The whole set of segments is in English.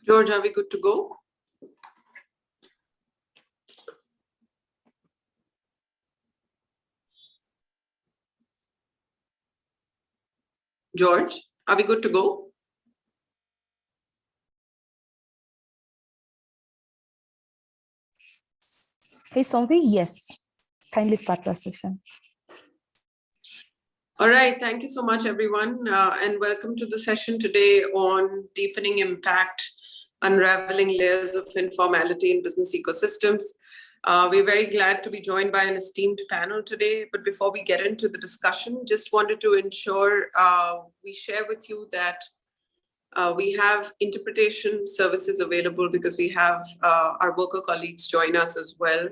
George, are we good to go? George, are we good to go? Hey, Sophie, yes. Kindly start the session. All right, thank you so much, everyone, and welcome to the session today on deepening impact, unraveling layers of informality in business ecosystems. We're very glad to be joined by an esteemed panel today, but before we get into the discussion, just wanted to ensure we share with you that we have interpretation services available because we have our worker colleagues join us as well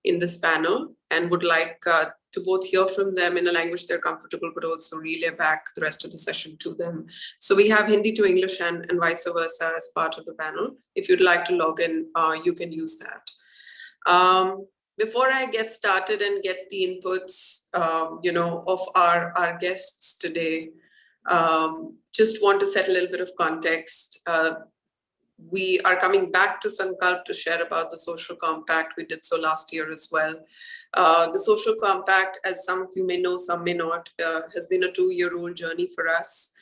in this panel and would like to both hear from them in a language they're comfortable, but also relay back the rest of the session to them. So we have Hindi to English and vice versa as part of the panel. If you'd like to log in, you can use that. Before I get started and get the inputs, of our guests today, just want to set a little bit of context. We are coming back to Sankalp to share about the social compact. We did so last year as well. The social compact, as some of you may know, some may not, has been a 2-year-old journey for us,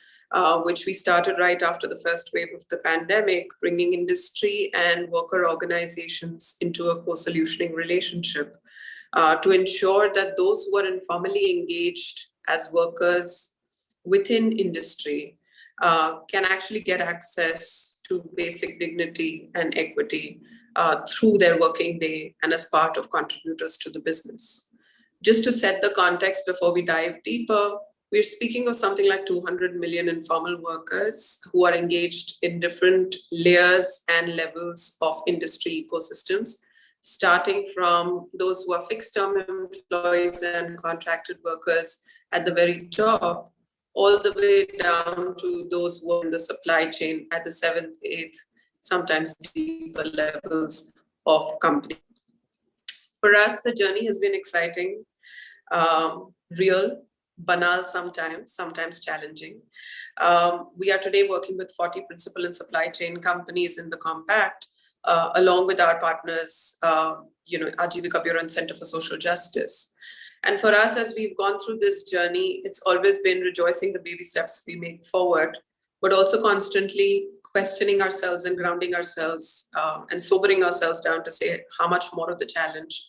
which we started right after the first wave of the pandemic, bringing industry and worker organizations into a co-solutioning relationship to ensure that those who are informally engaged as workers within industry can actually get access to basic dignity and equity through their working day and as part of contributors to the business. Just to set the context before we dive deeper, we're speaking of something like 200 million informal workers who are engaged in different layers and levels of industry ecosystems, starting from those who are fixed-term employees and contracted workers at the very top, all the way down to those who are in the supply chain at the 7th, 8th, sometimes deeper levels of companies. For us, the journey has been exciting, real, banal sometimes challenging. We are today working with 40 principal and supply chain companies in the compact, along with our partners, Ajivika Bureau and Center for Social Justice. And for us, as we've gone through this journey, it's always been rejoicing the baby steps we make forward, but also constantly questioning ourselves and grounding ourselves and sobering ourselves down to say how much more of the challenge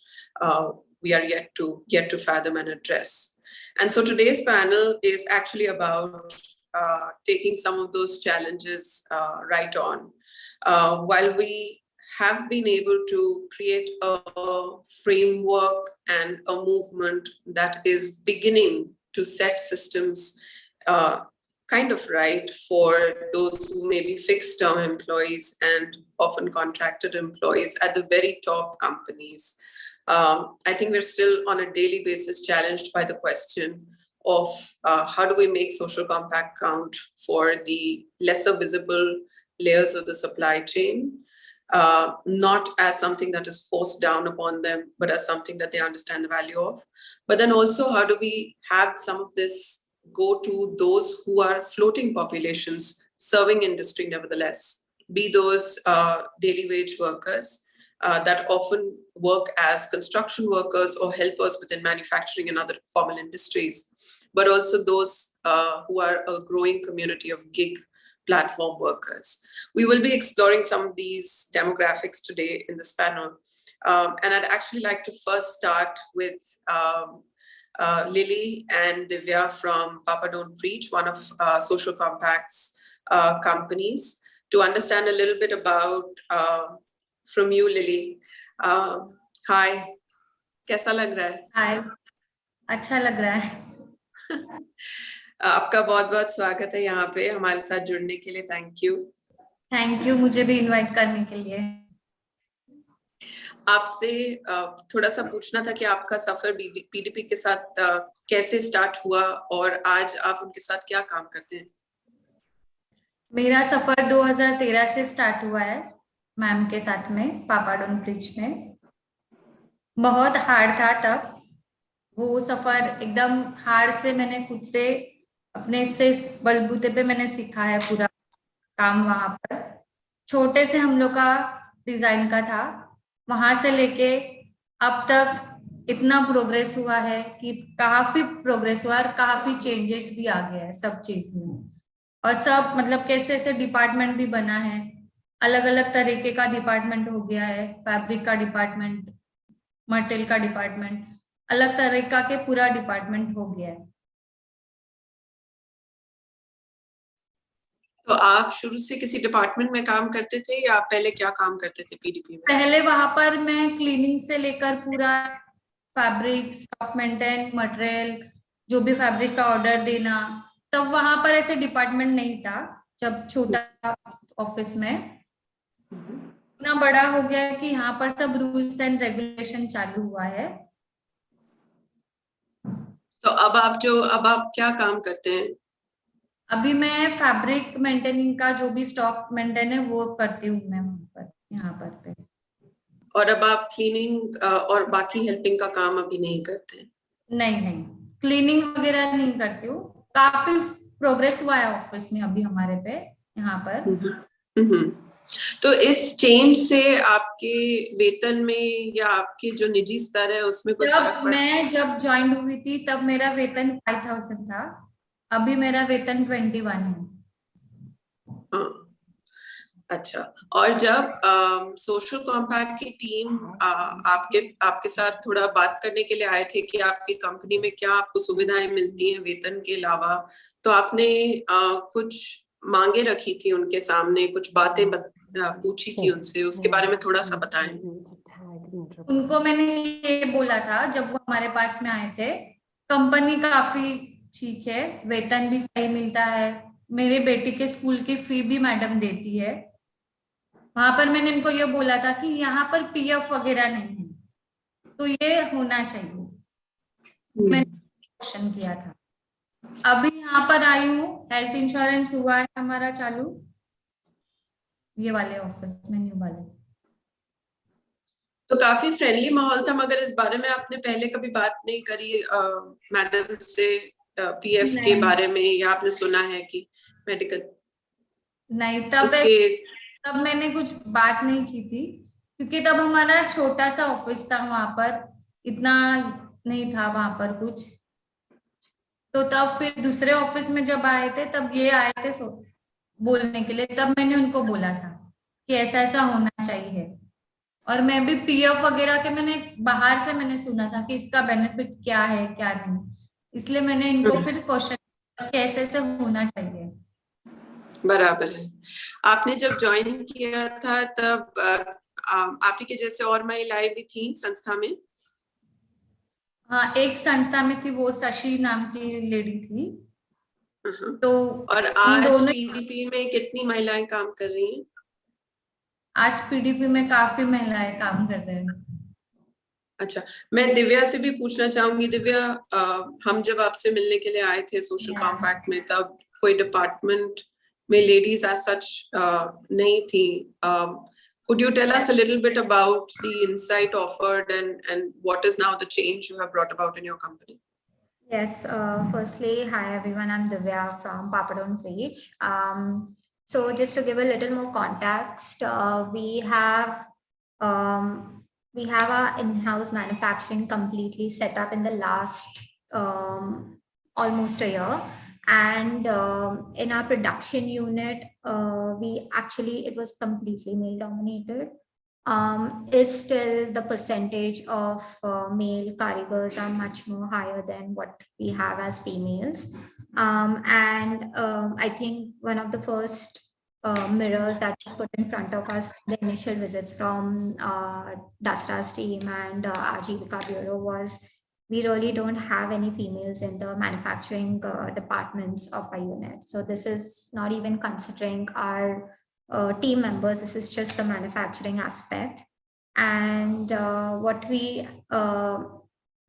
we are yet to fathom and address. And so today's panel is actually about taking some of those challenges right on. While we have been able to create a framework and a movement that is beginning to set systems kind of right for those who may be fixed-term employees and often contracted employees at the very top companies. I think we're still on a daily basis challenged by the question of how do we make social compact count for the lesser visible layers of the supply chain, not as something that is forced down upon them, but as something that they understand the value of. But then also, how do we have some of this go to those who are floating populations serving industry nevertheless, be those daily wage workers that often work as construction workers or helpers within manufacturing and other formal industries, but also those who are a growing community of gig platform workers. We will be exploring some of these demographics today in this panel. And I'd actually like to first start with Lily and Divya from Papa Don't Preach, one of Social Compact's companies, to understand a little bit about, from you, Lily. Hi, कैसा लग रहा है? Hi, अच्छा लग रहा है. आपका बहुत बहुत स्वागत है यहाँ पे हमारे साथ जुड़ने के लिए. थैंक यू मुझे भी इनवाइट करने के लिए. आपसे थोड़ा सा पूछना था कि आपका सफर पीडीपी के साथ कैसे स्टार्ट हुआ और आज आप उनके साथ क्या काम करते हैं? मेरा सफर 2013 से स्टार्ट हुआ है मैम के साथ में, पापा डोंट प्रीच में. बहुत हार्ड था तब. वो सफर एकदम हार्ड से मैंने खुद से अपने से बलबूते पे मैंने सीखा है पूरा काम वहां पर. छोटे से हम लोग का डिजाइन का था, वहां से लेके अब तक इतना प्रोग्रेस हुआ है कि काफी प्रोग्रेस हुआ और काफी चेंजेस भी आ गया है सब चीज में। और सब मतलब कैसे ऐसे डिपार्टमेंट भी बना है, अलग अलग तरीके का डिपार्टमेंट हो गया है, फैब्रिक का डिपार्टमेंट, मटेरियल का डिपार्टमेंट, अलग तरीका के पूरा डिपार्टमेंट हो गया है। तो आप शुरू से किसी डिपार्टमेंट में काम करते थे या आप पहले क्या काम करते थे पीडीपी में? पहले वहां पर मैं क्लीनिंग से लेकर पूरा फैब्रिक, स्टॉक मेंटेन, मटेरियल, जो भी फैब्रिक का ऑर्डर देना, तब वहां पर ऐसे डिपार्टमेंट नहीं था। जब छोटा ऑफिस में, इतना बड़ा हो गया है कि यहाँ पर सब रूल्स एंड रेगुलेशन चालू हुआ है। तो अब आप क्या काम करते हैं? अभी मैं फैब्रिक मेंटेनिंग का जो भी स्टॉक मेंटेन है वो करती हूँ मैं वहां पर, यहाँ पर पे। और अब आप क्लीनिंग और बाकी हेल्पिंग का काम अभी नहीं करते हैं? नहीं नहीं, क्लीनिंग वगैरह नहीं करती हूँ। काफी प्रोग्रेस हुआ है ऑफिस में अभी हमारे पे यहाँ पर। हम्म। तो इस चेंज से आपके वेतन में या आपके जो निजी स्तर है उसमें कुछ फर्क पड़ा? मैं जब ज्वाइन हुई थी तब मेरा वेतन 5,000 था, अभी मेरा वेतन 21 है। हाँ, अच्छा। और जब सोशल कॉम्पैक्ट की टीम आपके साथ थोड़ा बात करने के लिए आए थे कि आपकी कंपनी में क्या आपको सुविधाएं मिलती हैं वेतन के अलावा, तो आपने कुछ मांगे रखी थी उनके सामने, कुछ बातें पूछी थी उनसे, उसके बारे में थोड़ा सा बताएं। उनको मैंने ये बोला था जब वो हमारे पास में आए थे, कंपनी काफी ठीक है, वेतन भी सही मिलता है, मेरे बेटी के स्कूल की फी भी मैडम देती है। वहां पर मैंने इनको ये बोला था कि यहाँ पर पीएफ वगैरह नहीं है, तो ये होना चाहिए, मैंने क्वेश्चन किया था। अभी यहाँ पर आई हूँ, हेल्थ इंश्योरेंस हुआ है हमारा चालू, ये वाले ऑफिस में, न्यू वाले। तो काफी फ्रेंडली माहौल था, मगर इस बारे में आपने पहले कभी बात नहीं करी मैडम से पीएफ के बारे में, या आपने सुना है कि मेडिकल? नहीं, तब मैंने कुछ बात नहीं की थी, क्योंकि तब हमारा छोटा सा ऑफिस था वहां पर, इतना नहीं था वहां पर कुछ। तो तब फिर दूसरे ऑफिस में जब आए थे तब ये आए थे बोलने के लिए, तब मैंने उनको बोला था कि ऐसा ऐसा होना चाहिए। और मैं भी पीएफ वगैरह के मैंने बाहर से मैंने सुना था कि इसका बेनिफिट क्या है क्या नहीं, इसलिए मैंने इनको फिर क्वेश्चन कैसे ऐसे होना चाहिए। बराबर है। आपने जब ज्वाइन किया था तब आप ही के जैसे और महिलाएं भी थी संस्था में? हाँ, एक संस्था में थी, वो शशि नाम की लेडी थी। तो और आज पीडीपी में कितनी महिलाएं काम कर रही हैं? आज पीडीपी में काफी महिलाएं काम कर रहे हैं। अच्छा, मैं दिव्या से भी पूछना चाहूंगी। दिव्या, हम जब आपसे मिलने के लिए आए थे सोशल कॉम्पैक्ट में, तब कोई डिपार्टमेंट में लेडीज एज सच नहीं थी। Could you tell us a little bit about the insight offered and what is now the change you have brought about in your company? Yes, firstly, hi everyone, I'm Divya from Papadon Preach. So just to give a little more context, we have our in-house manufacturing completely set up in the last almost a year. And in our production unit, it was completely male dominated. Is still the percentage of male karigars are much more higher than what we have as females. I think one of the first mirrors that was put in front of us, the initial visits from Dasra's team and Ajivika Bureau, was we really don't have any females in the manufacturing departments of our unit. So this is not even considering our team members, this is just the manufacturing aspect. And what we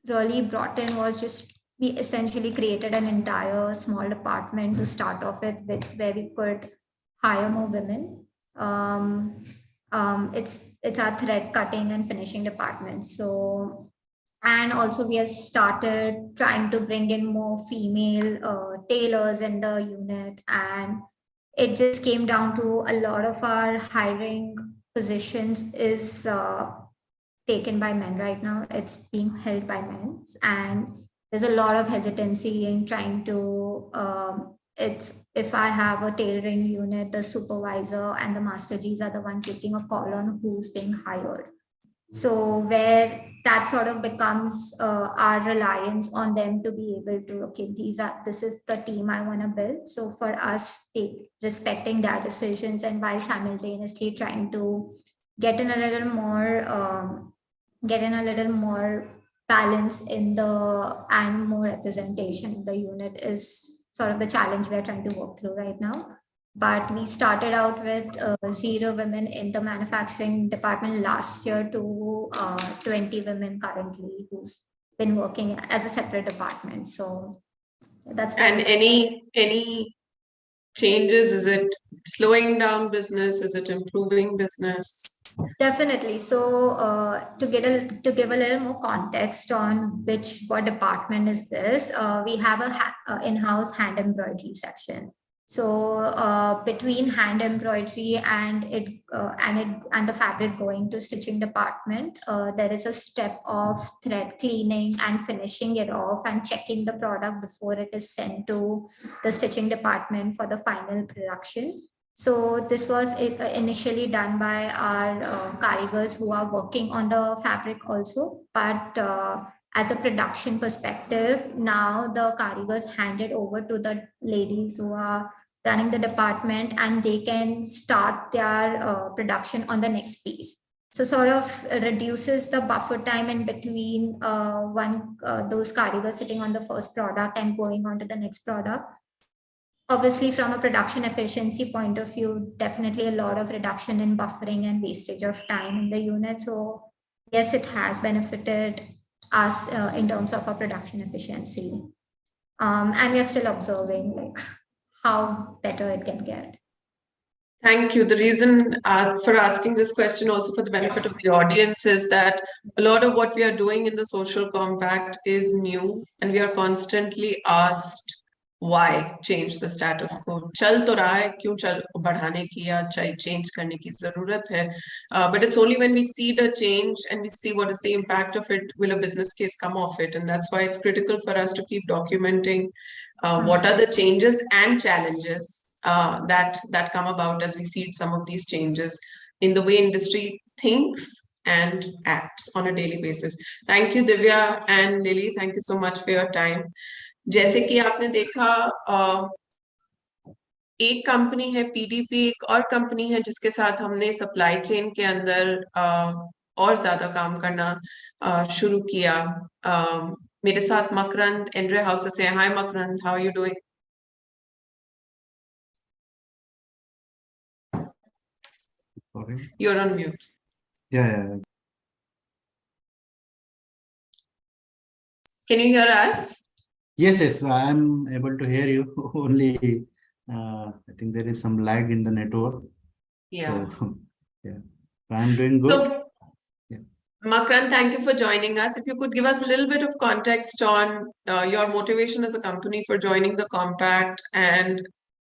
really brought in was we essentially created an entire small department to start off with where we could hire more women. It's our thread cutting and finishing department. So, and also we have started trying to bring in more female tailors in the unit, and it just came down to a lot of our hiring positions is taken by men right now. It's being held by men, and there's a lot of hesitancy in trying to. It's if I have a tailoring unit, the supervisor and the master Gs are the one taking a call on who's being hired. So where that sort of becomes our reliance on them to be able to, okay, this is the team I want to build. So for us, respecting their decisions and while simultaneously trying to get in a little more balance in and more representation in the unit is sort of the challenge we're trying to work through right now. But we started out with 0 women in the manufacturing department last year to 20 women currently who's been working as a separate department. So that's And any changes? Is it slowing down business? Is it improving business? Definitely. So to give a little more context on what department is this, we have a in-house hand embroidery section. So between hand embroidery and the fabric going to stitching department, there is a step of thread cleaning and finishing it off and checking the product before it is sent to the stitching department for the final production. So this was initially done by our karigars who are working on the fabric also, but as a production perspective, now the karigars hand it over to the ladies who are running the department and they can start their production on the next piece. So sort of reduces the buffer time in between those karigars sitting on the first product and going on to the next product. Obviously, from a production efficiency point of view, definitely a lot of reduction in buffering and wastage of time in the unit. So yes, it has benefited us in terms of our production efficiency. And we're still observing like how better it can get. Thank you. The reason for asking this question also for the benefit of the audience is that a lot of what we are doing in the social compact is new and we are constantly asked why change the status quo. चल तो रहा है, क्यों चल बढ़ाने की या change करने की जरूरत है. But it's only when we see the change and we see what is the impact of it, will a business case come off it. And that's why it's critical for us to keep documenting what are the changes and challenges that come about as we see some of these changes in the way industry thinks and acts on a daily basis. Thank you, Divya and Lily. Thank you so much for your time. जैसे कि आपने देखा एक company है PDP, एक और company है जिसके साथ हमने सप्लाई चेन के अंदर और ज्यादा काम करना शुरू किया. मेरे साथ मकरंद एंड्रे हाउस से. Hi Makarand, how are you doing? Sorry. You're on mute. Yeah. Can you hear us? Yes, I am able to hear you. Only, I think there is some lag in the network. Yeah. So, yeah. I'm doing good. So, Makrand, thank you for joining us. If you could give us a little bit of context on your motivation as a company for joining the compact and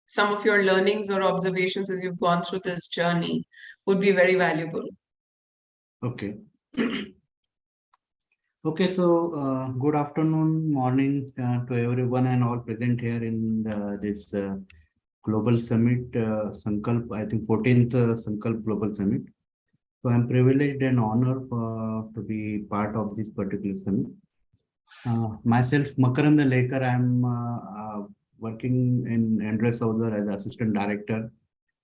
some of your learnings or observations as you've gone through this journey would be very valuable. Okay. Okay, so good afternoon, morning to everyone and all present here in this Global Summit, Sankalp, I think 14th Sankalp Global Summit. So I'm privileged and honored to be part of this particular summit. Myself, Makarand Lekar, I'm working in Andres Sauder as Assistant Director,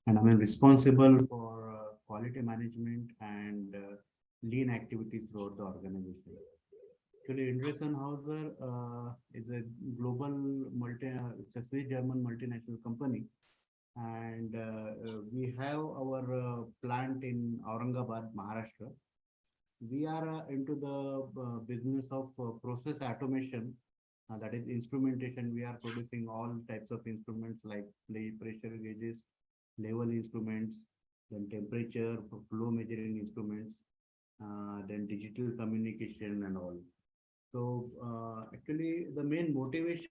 and I'm responsible for quality management and lean activities throughout the organization. Actually, Andres Sauder is a global it's a Swiss German multinational company. And we have our plant in Aurangabad, Maharashtra. We are into the business of process automation, that is instrumentation. We are producing all types of instruments like pressure gauges, level instruments, then temperature, flow measuring instruments, then digital communication and all. So actually the main motivation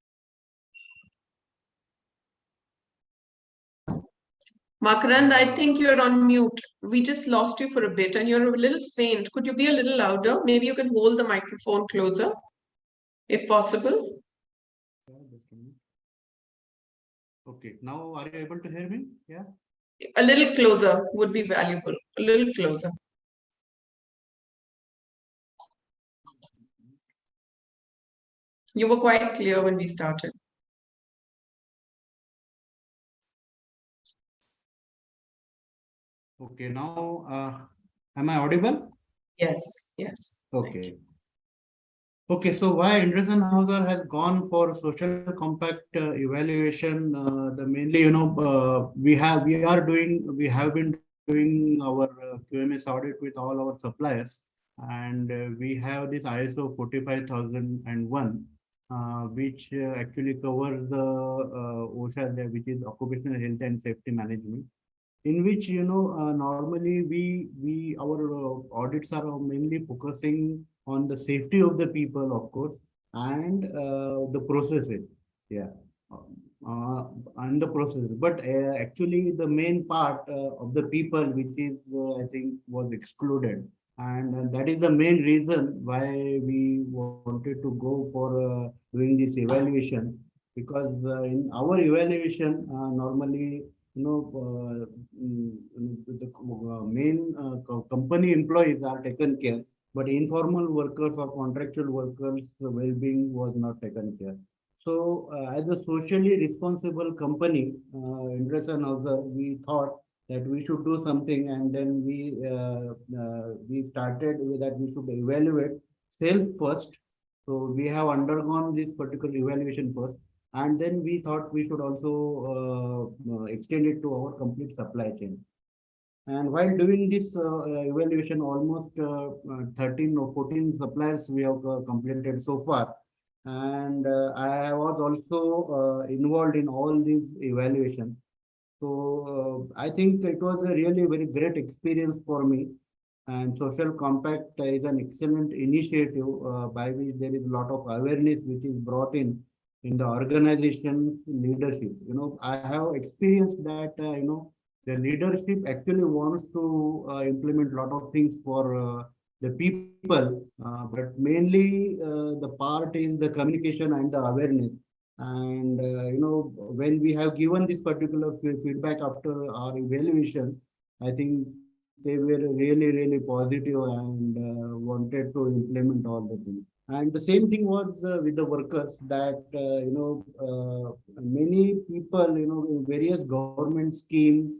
Makarand, I think you're on mute. We just lost you for a bit and you're a little faint. Could you be a little louder? Maybe you can hold the microphone closer, if possible. Okay, now are you able to hear me? Yeah. A little closer would be valuable. A little closer. You were quite clear when we started. Okay, now am I audible? Yes, yes. Okay. Okay, so why Anderson Hauser has gone for social compact evaluation? The mainly, we have been doing our QMS audit with all our suppliers, and we have this ISO 45001, which actually covers the OSHA, which is Occupational Health and Safety Management, in which normally we our audits are mainly focusing on the safety of the people, of course, and the processes. Yeah. uh, and the processes, but actually the main part of the people, which is I think was excluded, and that is the main reason why we wanted to go for doing this evaluation, because in our evaluation normally, the main company employees are taken care, but informal workers or contractual workers' well-being was not taken care. So, as a socially responsible company, Anderson Hauser, we thought that we should do something, and then we started with that we should evaluate self first. So we have undergone this particular evaluation first, and then we thought we should also extend it to our complete supply chain. And while doing this evaluation, almost 13 or 14 suppliers we have completed so far. And I was also involved in all these evaluations. So I think it was a really very great experience for me. And Social Compact is an excellent initiative by which there is a lot of awareness which is brought in the organization leadership. I have experienced that, the leadership actually wants to implement a lot of things for the people, but mainly the part is the communication and the awareness. And when we have given this particular feedback after our evaluation, I think they were really, really positive and wanted to implement all the things. And the same thing was with the workers, that many people, in various government schemes,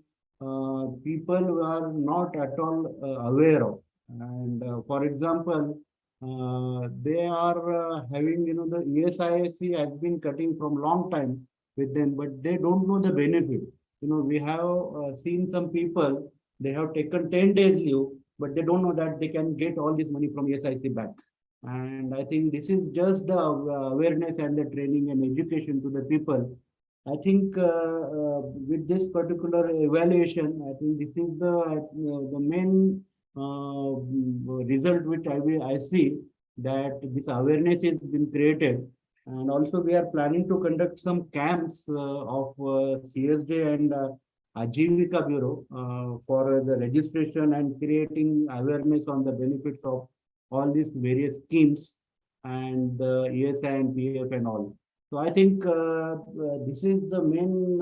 people are not at all aware of. And for example, they are having, the ESIC has been cutting from long time with them, but they don't know the benefit. We have seen some people, they have taken 10 days leave, but they don't know that they can get all this money from ESIC back. And I think this is just the awareness and the training and education to the people. I think with this particular evaluation, I think this is the main result which I see, that this awareness has been created. And also we are planning to conduct some camps of CSJ and Ajivika Bureau for the registration and creating awareness on the benefits of all these various schemes and ESI and PF and all. So I think this is the main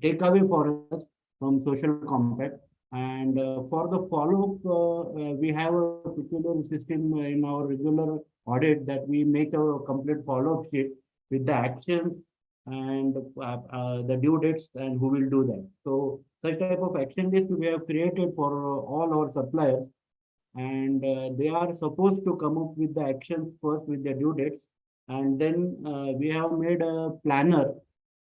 takeaway for us from Social Compact. And for the follow-up, we have a particular system in our regular audit, that we make a complete follow-up sheet with the actions and the due dates and who will do that. So such type of action list we have created for all our suppliers, and they are supposed to come up with the actions first with the due dates, and then we have made a planner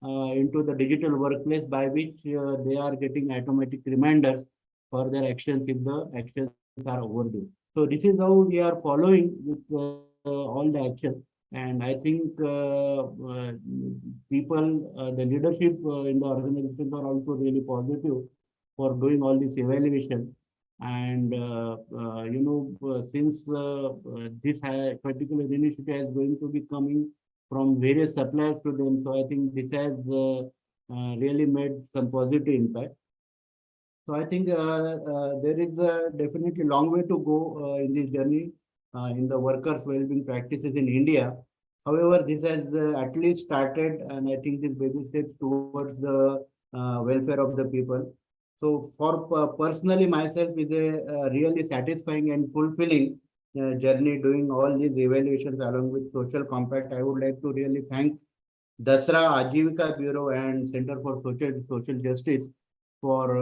into the digital workplace, by which they are getting automatic reminders for their actions if the actions are overdue. So this is how we are following with all the actions. And I think people, the leadership in the organizations are also really positive for doing all this evaluation. And since this particular initiative is going to be coming from various suppliers to them, so I think this has really made some positive impact. So I think there is definitely long way to go in this journey in the workers' well-being practices in India. However, this has at least started, and I think this baby steps towards the welfare of the people. So for personally myself is a really satisfying and fulfilling journey doing all these evaluations along with social compact. I would like to really thank Dasra Ajivika Bureau and Center for Social Justice for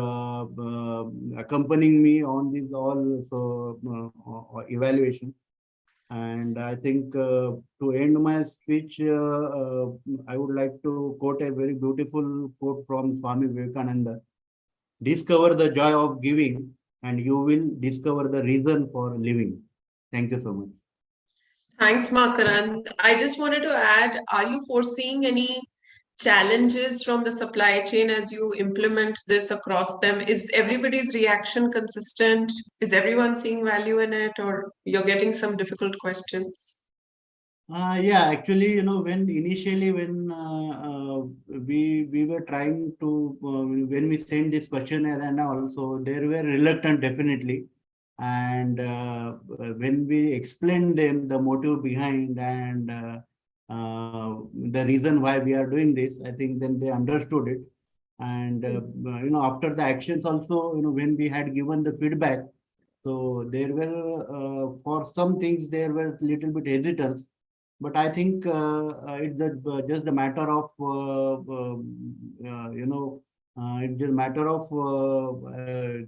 accompanying me on this all evaluation. And I think to end my speech, I would like to quote a very beautiful quote from Swami Vivekananda. Discover the joy of giving and you will discover the reason for living. Thank you so much. Thanks, Makaran. I just wanted to add, are you foreseeing any challenges from the supply chain as you implement this across them? Is everybody's reaction consistent? Is everyone seeing value in it, or you're getting some difficult questions? Yeah, actually, when initially we were trying to when we sent this questionnaire and also they were reluctant definitely, and when we explained them the motive behind and the reason why we are doing this, I think then they understood it. And after the actions also, when we had given the feedback, so there were for some things there were little bit hesitance. But I think it's just a matter of, it's just a matter of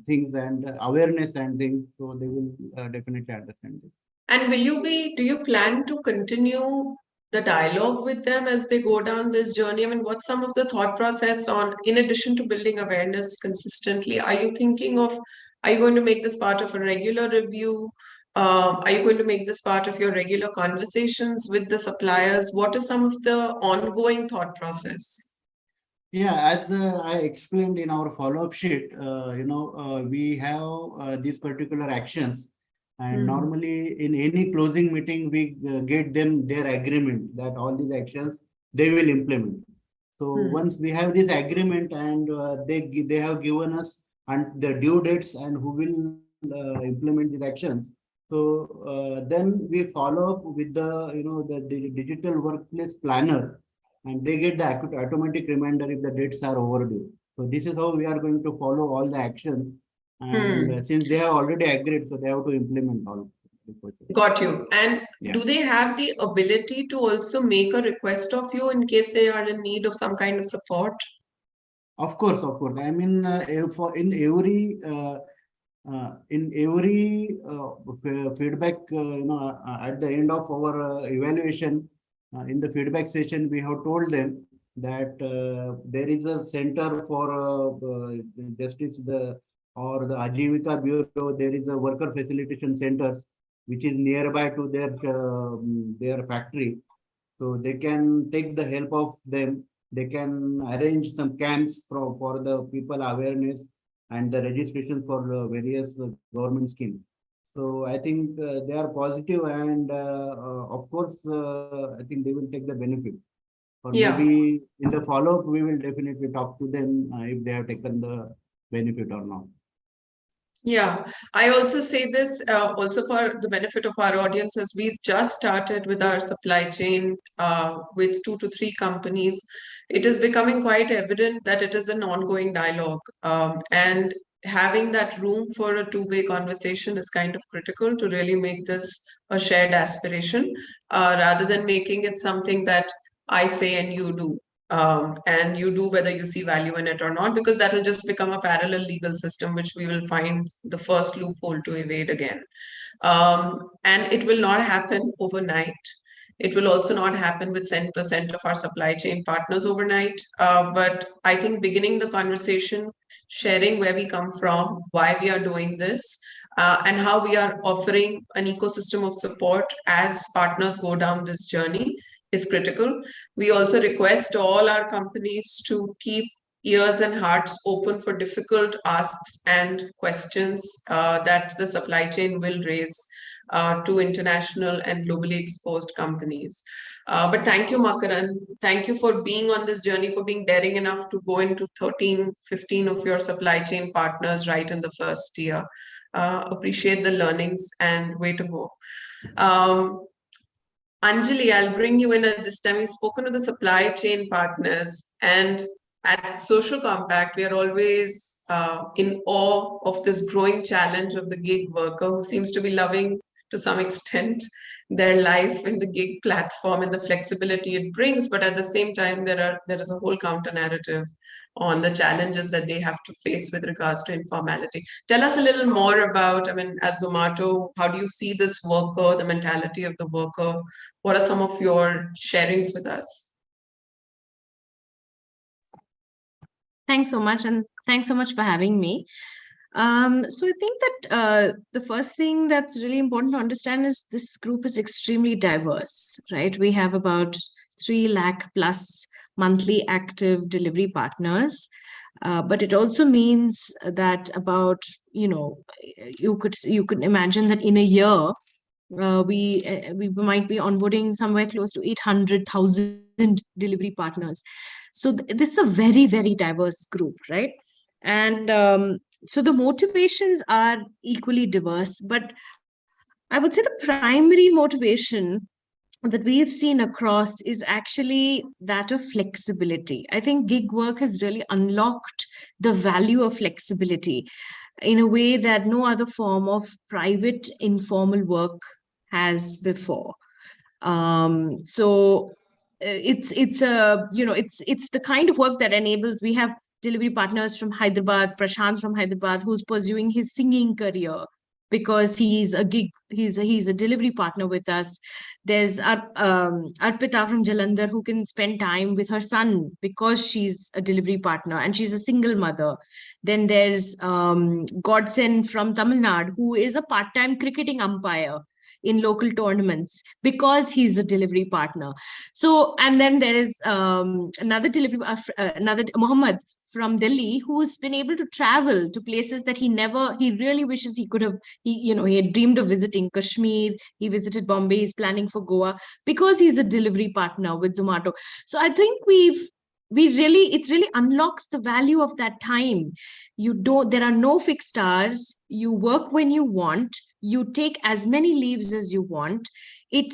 things and awareness and things. So they will definitely understand this. And do you plan to continue the dialogue with them as they go down this journey? I mean, what's some of the thought process on, in addition to building awareness consistently, are you going to make this part of a regular review? Are you going to make this part of your regular conversations with the suppliers? What are some of the ongoing thought process? Yeah, as I explained in our follow-up sheet, we have these particular actions, and normally in any closing meeting, we get them their agreement that all these actions they will implement. So once we have this agreement and they have given us and the due dates and who will implement these actions. So then we follow up with the digital workplace planner, and they get the automatic reminder if the dates are overdue. So this is how we are going to follow all the actions. And since they have already agreed, so they have to implement all. Got you. And do they have the ability to also make a request of you in case they are in need of some kind of support? Of course, of course. I mean, in every feedback, at the end of our evaluation, in the feedback session, we have told them that there is a center for justice, or the Ajivika Bureau. There is a worker facilitation center which is nearby to their factory, so they can take the help of them. They can arrange some camps for the people awareness and the registration for various government schemes. So I think they are positive, and of course, I think they will take the benefit. Or maybe in the follow-up, we will definitely talk to them if they have taken the benefit or not. Yeah, I also say this also for the benefit of our audience, as we've just started with our supply chain with 2 to 3 companies. It is becoming quite evident that it is an ongoing dialogue, and having that room for a two-way conversation is kind of critical to really make this a shared aspiration, rather than making it something that I say and you do. And you do whether you see value in it or not, because that will just become a parallel legal system, which we will find the first loophole to evade again. And it will not happen overnight. It will also not happen with 10% of our supply chain partners overnight. But I think beginning the conversation, sharing where we come from, why we are doing this, and how we are offering an ecosystem of support as partners go down this journey is critical. We also request all our companies to keep ears and hearts open for difficult asks and questions that the supply chain will raise to international and globally exposed companies. But thank you, Makaran. Thank you for being on this journey, for being daring enough to go into 13, 15 of your supply chain partners right in the first year. Appreciate the learnings and way to go. Anjali, I'll bring you in at this time. We've spoken to the supply chain partners, and at Social Compact, we are always in awe of this growing challenge of the gig worker who seems to be loving, to some extent, their life in the gig platform and the flexibility it brings. But at the same time, there is a whole counter narrative on the challenges that they have to face with regards to informality. Tell us a little more about, I mean, as Zomato, how do you see this worker, the mentality of the worker? What are some of your sharings with us? Thanks so much, and thanks so much for having me. So I think that the first thing that's really important to understand is this group is extremely diverse, right? We have about 3 lakh plus monthly active delivery partners, but it also means that about, you could imagine that in a year, we might be onboarding somewhere close to 800,000 delivery partners. So this is a very, very diverse group, right? And so the motivations are equally diverse, but I would say the primary motivation that we've seen across is actually that of flexibility. I think gig work has really unlocked the value of flexibility in a way that no other form of private informal work has before. So it's the kind of work that enables. We have delivery partners from Hyderabad, Prashant from Hyderabad, who's pursuing his singing career because he's a delivery partner with us. There's Arpita from Jalandhar, who can spend time with her son because she's a delivery partner and she's a single mother. Then there's Godsen from Tamil Nadu, who is a part-time cricketing umpire in local tournaments because he's a delivery partner. So, and then there is another Muhammad from Delhi, who's been able to travel to places that he really wishes he could have. He had dreamed of visiting Kashmir. He visited Bombay. He's planning for Goa because he's a delivery partner with Zomato. So I think it really unlocks the value of that time. There are no fixed hours. You work when you want. You take as many leaves as you want. There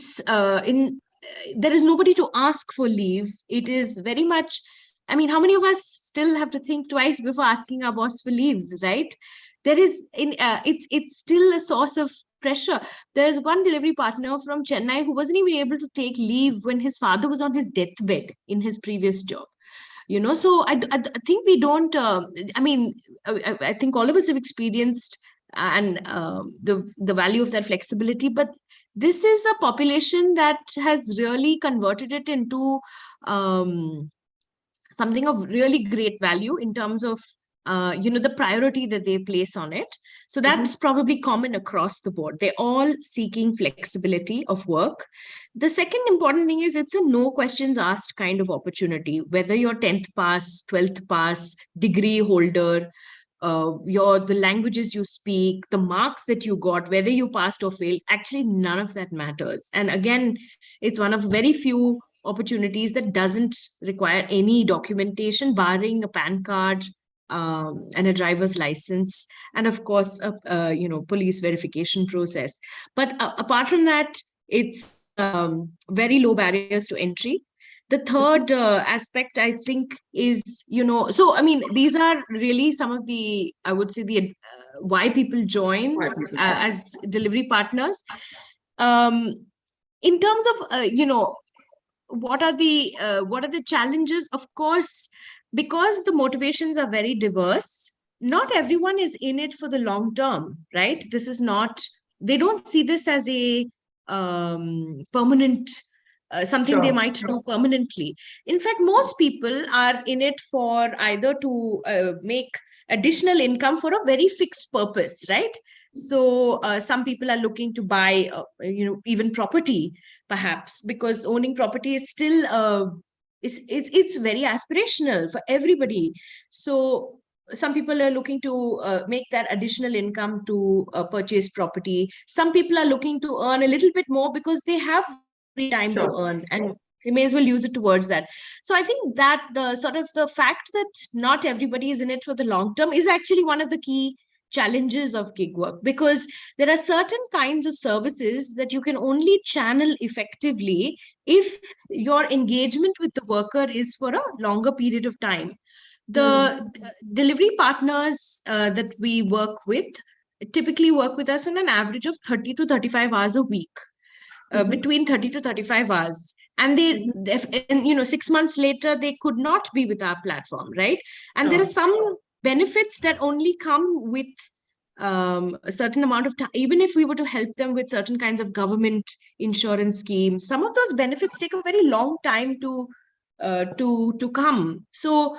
is nobody to ask for leave. It is very much, I mean, how many of us still have to think twice before asking our boss for leaves, right? It's still a source of pressure. There's one delivery partner from Chennai who wasn't even able to take leave when his father was on his deathbed in his previous job. So I think we don't, I think all of us have experienced and the value of that flexibility, but this is a population that has really converted it into something of really great value in terms of the priority that they place on it. So that's probably common across the board. They're all seeking flexibility of work. The second important thing is it's a no questions asked kind of opportunity, whether you're 10th pass, 12th pass, degree holder, the languages you speak, the marks that you got, whether you passed or failed, actually none of that matters. And again, it's one of very few opportunities that doesn't require any documentation, barring a PAN card and a driver's license, and of course, police verification process. But apart from that, it's very low barriers to entry. The third aspect, I think, is, so, I mean, these are really some of the, I would say, the why people join as delivery partners. In terms of, what are the challenges? Of course, because the motivations are very diverse, not everyone is in it for the long term, right? They don't see this as a permanent something they might do permanently. In fact, most people are in it for either to make additional income for a very fixed purpose, right? So some people are looking to buy, even property, perhaps, because owning property is still it's very aspirational for everybody. So some people are looking to make that additional income to purchase property. Some people are looking to earn a little bit more because they have free time to earn, and they may as well use it towards that. So I think that the fact that not everybody is in it for the long term is actually one of the key challenges of gig work, because there are certain kinds of services that you can only channel effectively if your engagement with the worker is for a longer period of time. The delivery partners that we work with typically work with us on an average of 30 to 35 hours a week, between 30 to 35 hours. And and 6 months later, they could not be with our platform, right? And there are some benefits that only come with a certain amount of time. Even if we were to help them with certain kinds of government insurance schemes, some of those benefits take a very long time to come. So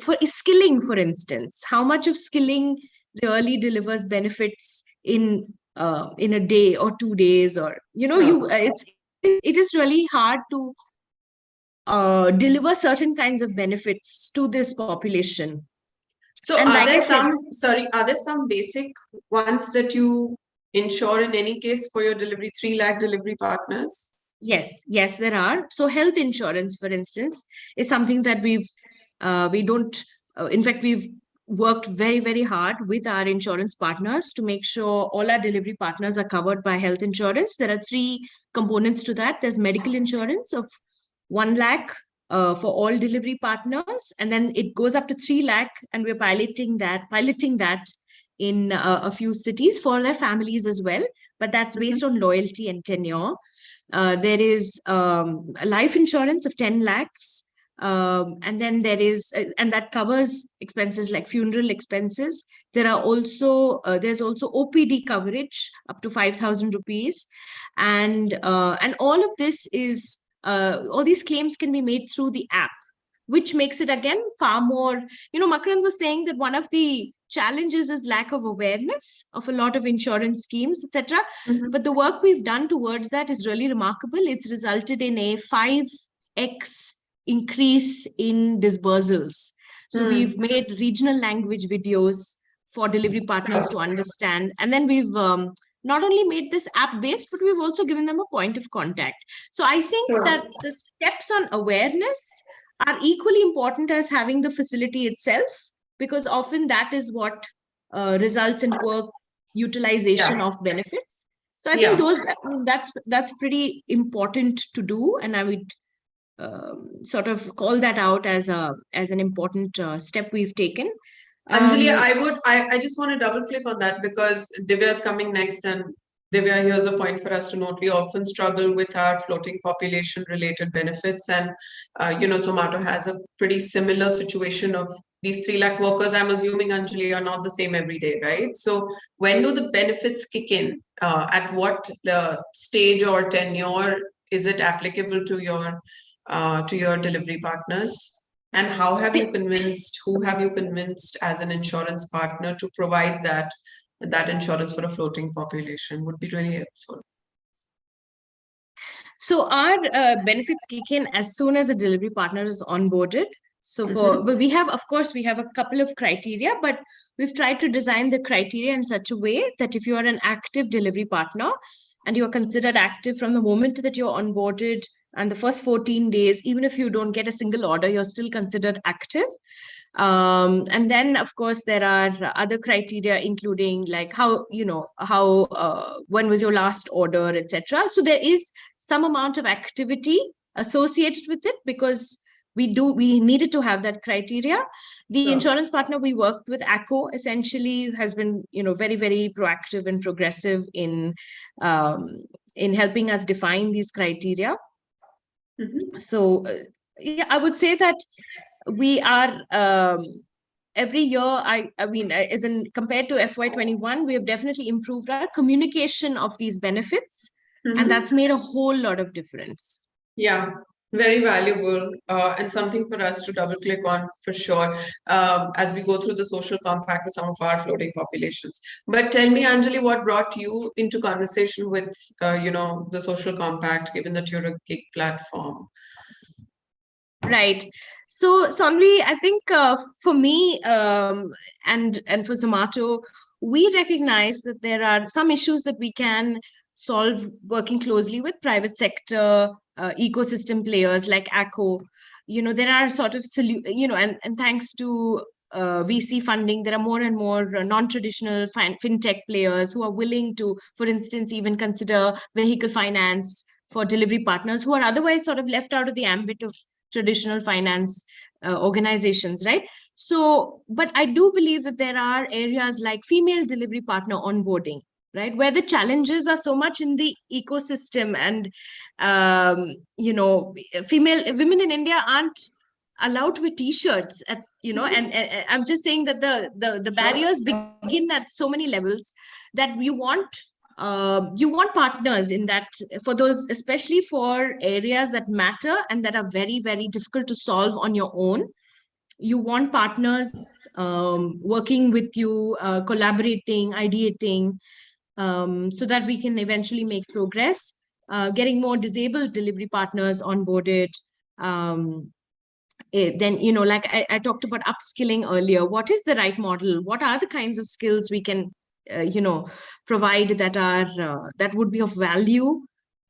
for skilling, for instance, how much of skilling really delivers benefits in a day or 2 days, or it is really hard to deliver certain kinds of benefits to this population. So are there some basic ones that you insure in any case for your 3 lakh delivery partners? Yes, there are. So health insurance, for instance, is something that we've worked very, very hard with our insurance partners to make sure all our delivery partners are covered by health insurance. There are 3 components to that. There's medical insurance of 1 lakh for all delivery partners, and then it goes up to 3 lakh, and we're piloting that in a few cities for their families as well. But that's based on loyalty and tenure. There is a life insurance of 10 lakhs. And then there is, and that covers expenses like funeral expenses. There's also OPD coverage up to 5,000 rupees. And all of this is, all these claims can be made through the app, which makes it again far more, Makarand was saying that one of the challenges is lack of awareness of a lot of insurance schemes, etc. But the work we've done towards that is really remarkable. It's resulted in a 5x increase in disbursals. So we've made regional language videos for delivery partners to understand. And then we've not only made this app-based, but we've also given them a point of contact. So I think that the steps on awareness are equally important as having the facility itself, because often that is what results in poor utilization of benefits. So I think that's pretty important to do, and I would sort of call that out as an important step we've taken. Anjali, I just want to double click on that, because Divya is coming next, and Divya, here's a point for us to note. We often struggle with our floating population related benefits, and Zomato has a pretty similar situation of these 3 lakh workers. I'm assuming, Anjali, are not the same every day, right? So when do the benefits kick in? At what stage or tenure is it applicable to your delivery partners? And who have you convinced as an insurance partner to provide that insurance for a floating population? Would be really helpful. So our benefits kick in as soon as a delivery partner is onboarded. So we have a couple of criteria, but we've tried to design the criteria in such a way that if you are an active delivery partner and you are considered active from the moment that you're onboarded, and the first 14 days, even if you don't get a single order, you're still considered active. And then, of course, there are other criteria, including like when was your last order, etc. So there is some amount of activity associated with it, because we needed to have that criteria. The insurance partner we worked with, ACO, essentially has been, very, very proactive and progressive in helping us define these criteria. So, I would say that we are every year. I mean, as in compared to FY21, we have definitely improved our communication of these benefits, and that's made a whole lot of difference. Yeah, very valuable, and something for us to double click on for sure as we go through the social compact with some of our floating populations. But tell me, Anjali, what brought you into conversation with the social compact, given that you're a gig platform? Right. So, Sonvi, I think for me and for Zomato, we recognize that there are some issues that we can solve working closely with private sector ecosystem players like ACO. There are sort of, and thanks to VC funding, there are more and more non-traditional fintech players who are willing to, for instance, even consider vehicle finance for delivery partners who are otherwise sort of left out of the ambit of traditional finance organizations, right? So, but I do believe that there are areas like female delivery partner onboarding, right, where the challenges are so much in the ecosystem, and women in India aren't allowed to wear t-shirts and I'm just saying that the barriers begin at so many levels that you want partners in that, for those, especially for areas that matter and that are very, very difficult to solve on your own. You want partners working with you, collaborating, ideating, so that we can eventually make progress, getting more disabled delivery partners onboarded. Then, like I talked about upskilling earlier, what is the right model? What are the kinds of skills we can provide that are that would be of value,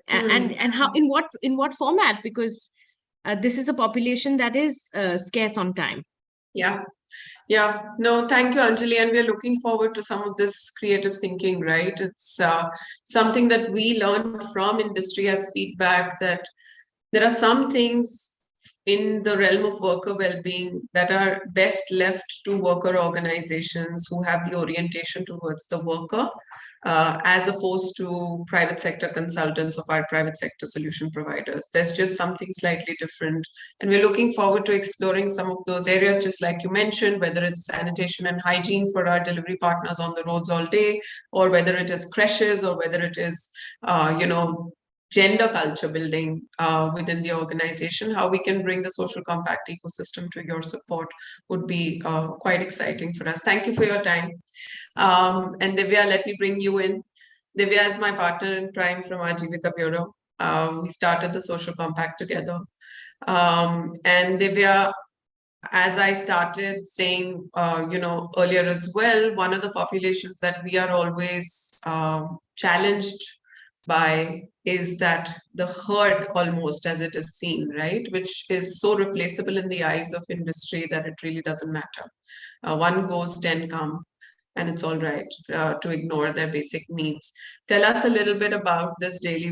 and how, in what format, because this is a population that is scarce on time. Yeah, no, thank you, Anjali, and we're looking forward to some of this creative thinking, right? It's something that we learned from industry as feedback, that there are some things in the realm of worker well-being that are best left to worker organizations who have the orientation towards the worker, as opposed to private sector consultants or our private sector solution providers. There's just something slightly different. And we're looking forward to exploring some of those areas, just like you mentioned, whether it's sanitation and hygiene for our delivery partners on the roads all day, or whether it is creches, or whether it is, gender culture building within the organization. How we can bring the social compact ecosystem to your support would be quite exciting for us. Thank you for your time. And Divya, let me bring you in. Divya is my partner in crime from our Ajivika Bureau. We started the social compact together. And Divya, as I started saying, earlier as well, one of the populations that we are always challenged by is that the herd, almost as it is seen, right, which is so replaceable in the eyes of industry that it really doesn't matter. One goes, 10 come, and it's all right to ignore their basic needs. Tell us a little bit about this daily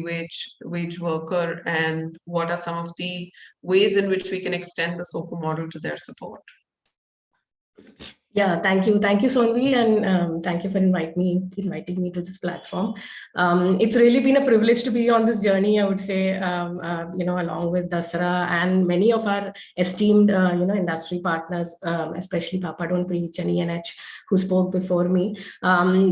wage worker, and what are some of the ways in which we can extend the SOPO model to their support. Yeah, thank you, Sonvi, and thank you for inviting me to this platform. It's really been a privilege to be on this journey, I would say, along with Dasra and many of our esteemed, industry partners, especially Papa Don't Preach and ENH, who spoke before me.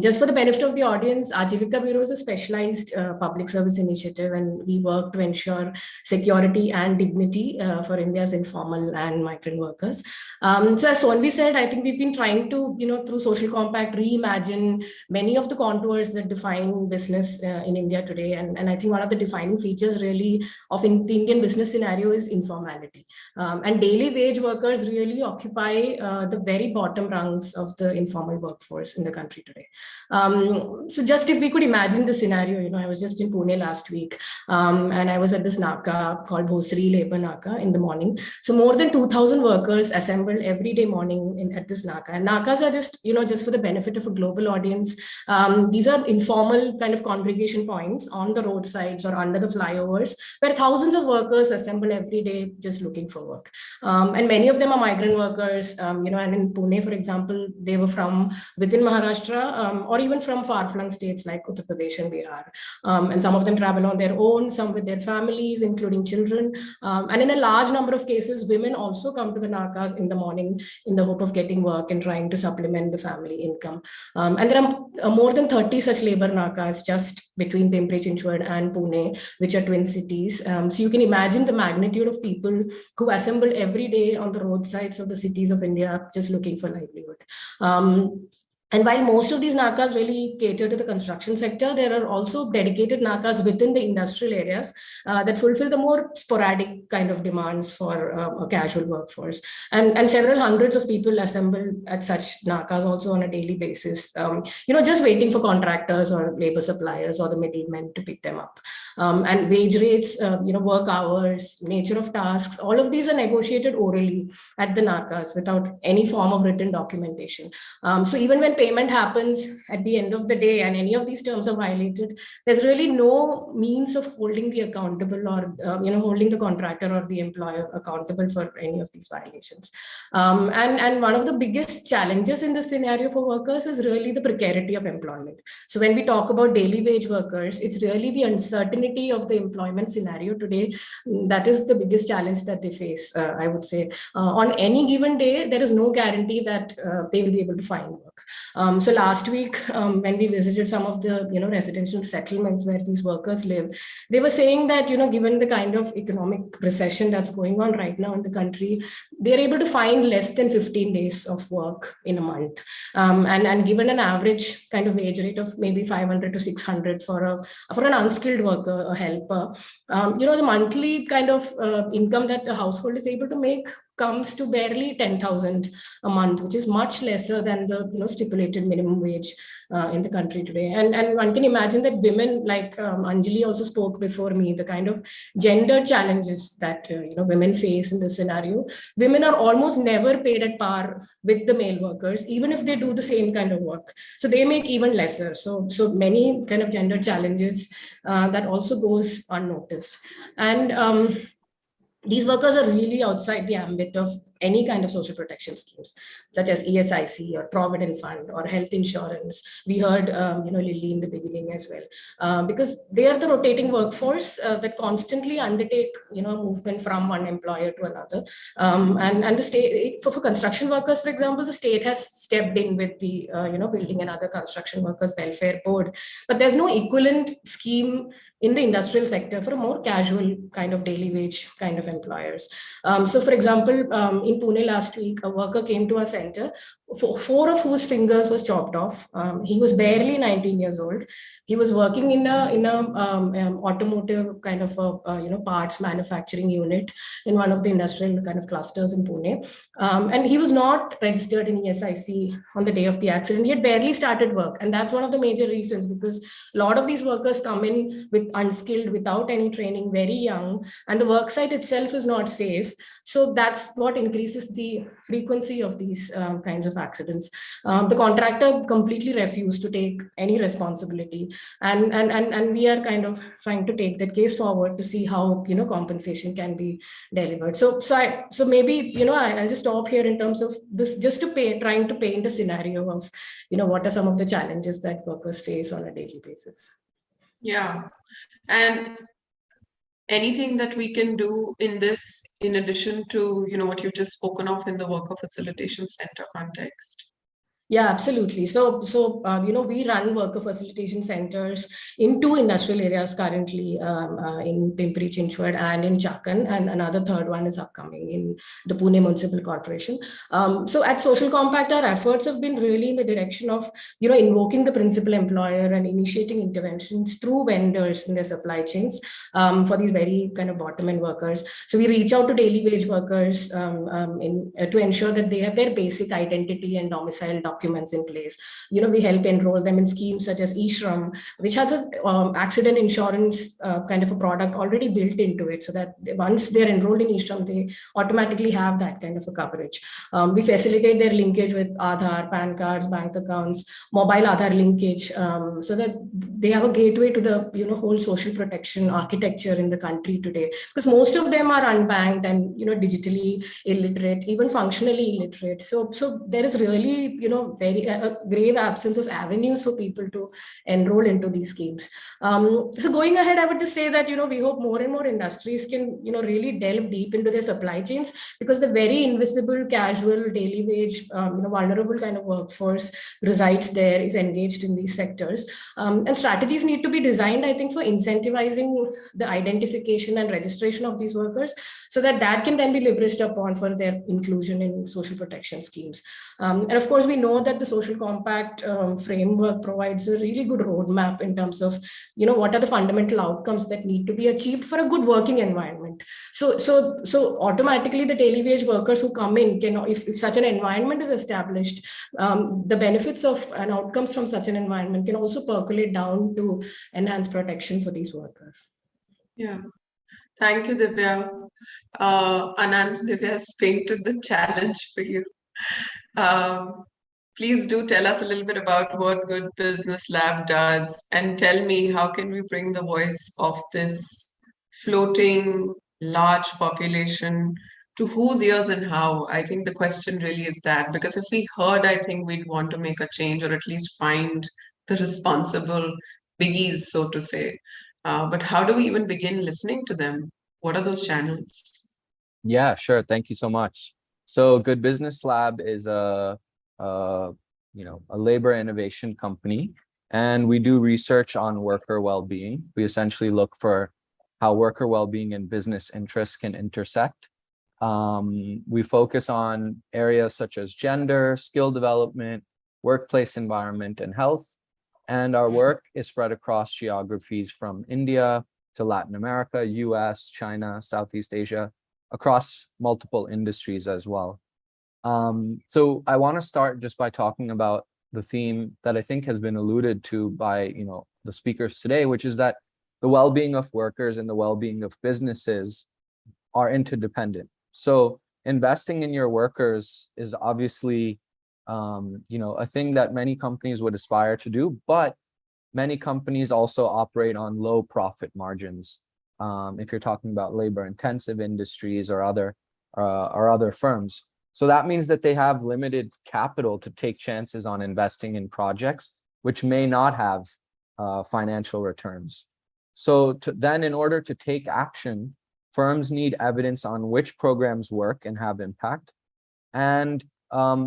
Just for the benefit of the audience, Ajivika Bureau is a specialized public service initiative, and we work to ensure security and dignity for India's informal and migrant workers. So as Sonvi said, I think we've been trying to, through social compact, reimagine many of the contours that define business in India today. And I think one of the defining features really of the Indian business scenario is informality. And daily wage workers really occupy the very bottom rungs of the informal workforce in the country today. So just if we could imagine the scenario, I was just in Pune last week, and I was at this Naka called Bhosri Labor Naka in the morning. So more than 2,000 workers assembled every day morning at this Naka. And Nakas are just, just for the benefit of a global audience, these are informal kind of congregation points on the roadsides or under the flyovers, where thousands of workers assemble every day just looking for work. And many of them are migrant workers, and in Pune, for example, they were from within Maharashtra, or even from far-flung states like Uttar Pradesh and Bihar. And some of them travel on their own, some with their families, including children. And in a large number of cases, women also come to the Nakas in the morning in the hope of getting work and trying to supplement the family income. And there are more than 30 such labor Nakas just between Pimpri-Chinchwad and Pune, which are twin cities. So you can imagine the magnitude of people who assemble every day on the roadsides of the cities of India just looking for livelihood. And while most of these NACAs really cater to the construction sector, there are also dedicated NACAs within the industrial areas that fulfill the more sporadic kind of demands for a casual workforce. And several hundreds of people assemble at such NACAs also on a daily basis, just waiting for contractors or labor suppliers or the middlemen to pick them up. And wage rates, work hours, nature of tasks, all of these are negotiated orally at the NACAs without any form of written documentation. So even when payment happens at the end of the day and any of these terms are violated, there's really no means of holding the accountable or holding the contractor or the employer accountable for any of these violations. And one of the biggest challenges in this scenario for workers is really the precarity of employment. So when we talk about daily wage workers, it's really the uncertainty of the employment scenario today that is the biggest challenge that they face. I would say on any given day, there is no guarantee that they will be able to find work. So last week, when we visited some of the residential settlements where these workers live, they were saying that given the kind of economic recession that's going on right now in the country, they're able to find less than 15 days of work in a month. And given an average kind of wage rate of maybe 500 to 600 for an unskilled worker, a helper, the monthly kind of income that a household is able to make comes to barely 10,000 a month, which is much lesser than the stipulated minimum wage in the country today. And one can imagine that women, like Anjali also spoke before me, the kind of gender challenges that women face in this scenario. Women are almost never paid at par with the male workers, even if they do the same kind of work. So they make even lesser. So many kind of gender challenges that also goes unnoticed. And these workers are really outside the ambit of any kind of social protection schemes, such as ESIC or Provident Fund or health insurance. We heard, Lily in the beginning as well, because they are the rotating workforce that constantly undertake, movement from one employer to another. And the state, for construction workers, for example, the state has stepped in with the, Building and Other Construction Workers Welfare Board, but there's no equivalent scheme in the industrial sector for a more casual kind of daily wage kind of employers. So for example, in Pune last week, a worker came to our center, four of whose fingers was chopped off. He was barely 19 years old. He was working in a automotive kind of parts manufacturing unit in one of the industrial kind of clusters in Pune. And he was not registered in ESIC on the day of the accident. He had barely started work. And that's one of the major reasons, because a lot of these workers come in with unskilled, without any training, very young, and the work site itself is not safe. So that's what increases the frequency of these kinds of accidents. The contractor completely refused to take any responsibility, and we are kind of trying to take that case forward to see how compensation can be delivered. So maybe I'll just stop here in terms of this, just to trying to paint a scenario of what are some of the challenges that workers face on a daily basis. Yeah, and anything that we can do in this, in addition to what you've just spoken of in the worker facilitation center context? Yeah, absolutely. So we run worker facilitation centers in 2 industrial areas currently, in Pimpri Chinchwad and in Chakan, and another third one is upcoming in the Pune Municipal Corporation. So at Social Compact, our efforts have been really in the direction of invoking the principal employer and initiating interventions through vendors in their supply chains for these very kind of bottom end workers. So we reach out to daily wage workers to ensure that they have their basic identity and domicile documents in place. We help enroll them in schemes such as eShram, which has a accident insurance kind of a product already built into it, so that once they're enrolled in eShram, they automatically have that kind of a coverage. We facilitate their linkage with Aadhaar, PAN cards, bank accounts, mobile Aadhaar linkage, so that they have a gateway to the whole social protection architecture in the country today, because most of them are unbanked and digitally illiterate, even functionally illiterate. So there is really very grave absence of avenues for people to enroll into these schemes. So going ahead, I would just say that we hope more and more industries can really delve deep into their supply chains, because the very invisible, casual, daily wage, vulnerable kind of workforce resides there, is engaged in these sectors, and strategies need to be designed, I think, for incentivizing the identification and registration of these workers, so that can then be leveraged upon for their inclusion in social protection schemes. And of course, we know that the social compact framework provides a really good roadmap in terms of, what are the fundamental outcomes that need to be achieved for a good working environment. So automatically the daily wage workers who come in can, if such an environment is established, the benefits of and outcomes from such an environment can also percolate down to enhance protection for these workers. Yeah. Thank you, Divya. Anand, Divya has painted the challenge for you. Please do tell us a little bit about what Good Business Lab does, and tell me, how can we bring the voice of this floating large population to whose ears and how? I think the question really is that, because if we heard, I think we'd want to make a change, or at least find the responsible biggies, so to say. But how do we even begin listening to them? What are those channels? Yeah, sure. Thank you so much. So Good Business Lab is a labor innovation company, and we do research on worker well-being. We essentially look for how worker well-being and business interests can intersect. We focus on areas such as gender, skill development, workplace environment, and health. And our work is spread across geographies from India to Latin America, US, China, Southeast Asia, across multiple industries as well. So I want to start just by talking about the theme that I think has been alluded to by the speakers today, which is that the well-being of workers and the well-being of businesses are interdependent. So investing in your workers is obviously a thing that many companies would aspire to do, but many companies also operate on low profit margins. If you're talking about labor-intensive industries or other firms. So that means that they have limited capital to take chances on investing in projects which may not have financial returns. So then in order to take action, firms need evidence on which programs work and have impact. And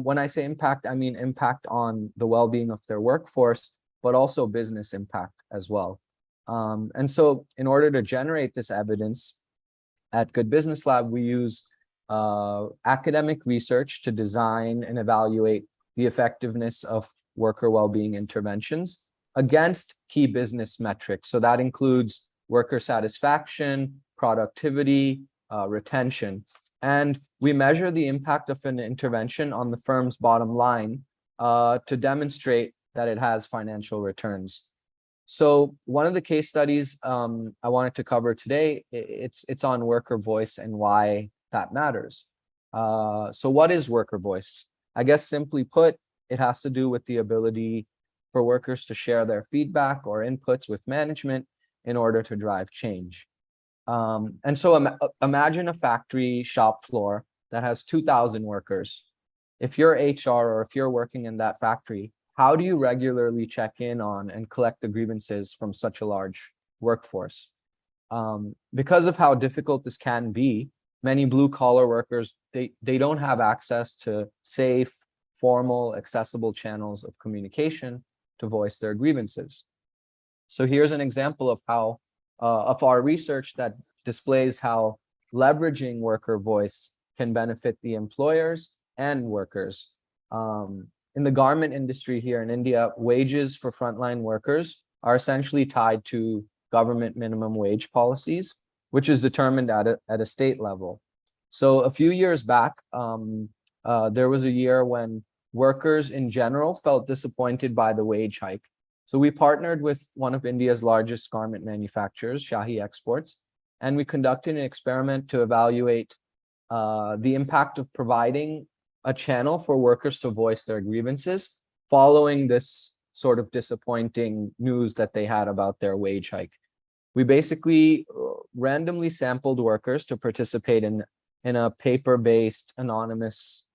when I say impact, I mean impact on the well-being of their workforce, but also business impact as well. And so in order to generate this evidence, at Good Business Lab, we use academic research to design and evaluate the effectiveness of worker well-being interventions against key business metrics. So that includes worker satisfaction, productivity, retention. And we measure the impact of an intervention on the firm's bottom line to demonstrate that it has financial returns. So one of the case studies I wanted to cover today, it's on worker voice and why that matters. So what is worker voice? I guess simply put, it has to do with the ability for workers to share their feedback or inputs with management in order to drive change. And so imagine a factory shop floor that has 2,000 workers. If you're HR or if you're working in that factory, how do you regularly check in on and collect the grievances from such a large workforce? Because of how difficult this can be, many blue-collar workers, they don't have access to safe, formal, accessible channels of communication to voice their grievances. So here's an example of how of our research that displays how leveraging worker voice can benefit the employers and workers. In the garment industry here in India, wages for frontline workers are essentially tied to government minimum wage policies, which is determined at a state level. So a few years back, there was a year when workers in general felt disappointed by the wage hike. So we partnered with one of India's largest garment manufacturers, Shahi Exports, and we conducted an experiment to evaluate the impact of providing a channel for workers to voice their grievances following this sort of disappointing news that they had about their wage hike. We basically randomly sampled workers to participate in a paper-based anonymous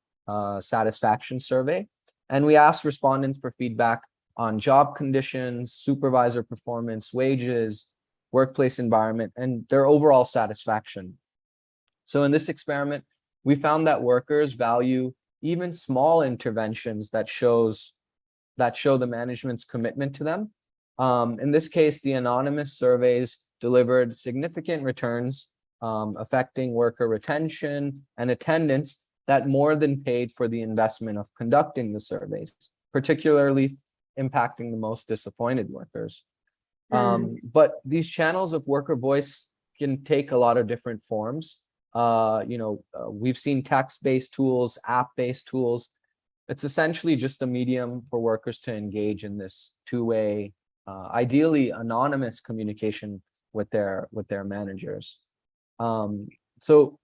satisfaction survey. And we asked respondents for feedback on job conditions, supervisor performance, wages, workplace environment, and their overall satisfaction. So in this experiment, we found that workers value even small interventions that show the management's commitment to them, In this case, the anonymous surveys delivered significant returns, affecting worker retention and attendance that more than paid for the investment of conducting the surveys, particularly impacting the most disappointed workers. But these channels of worker voice can take a lot of different forms. We've seen text-based tools, app-based tools. It's essentially just a medium for workers to engage in this two-way, ideally anonymous communication with their managers. So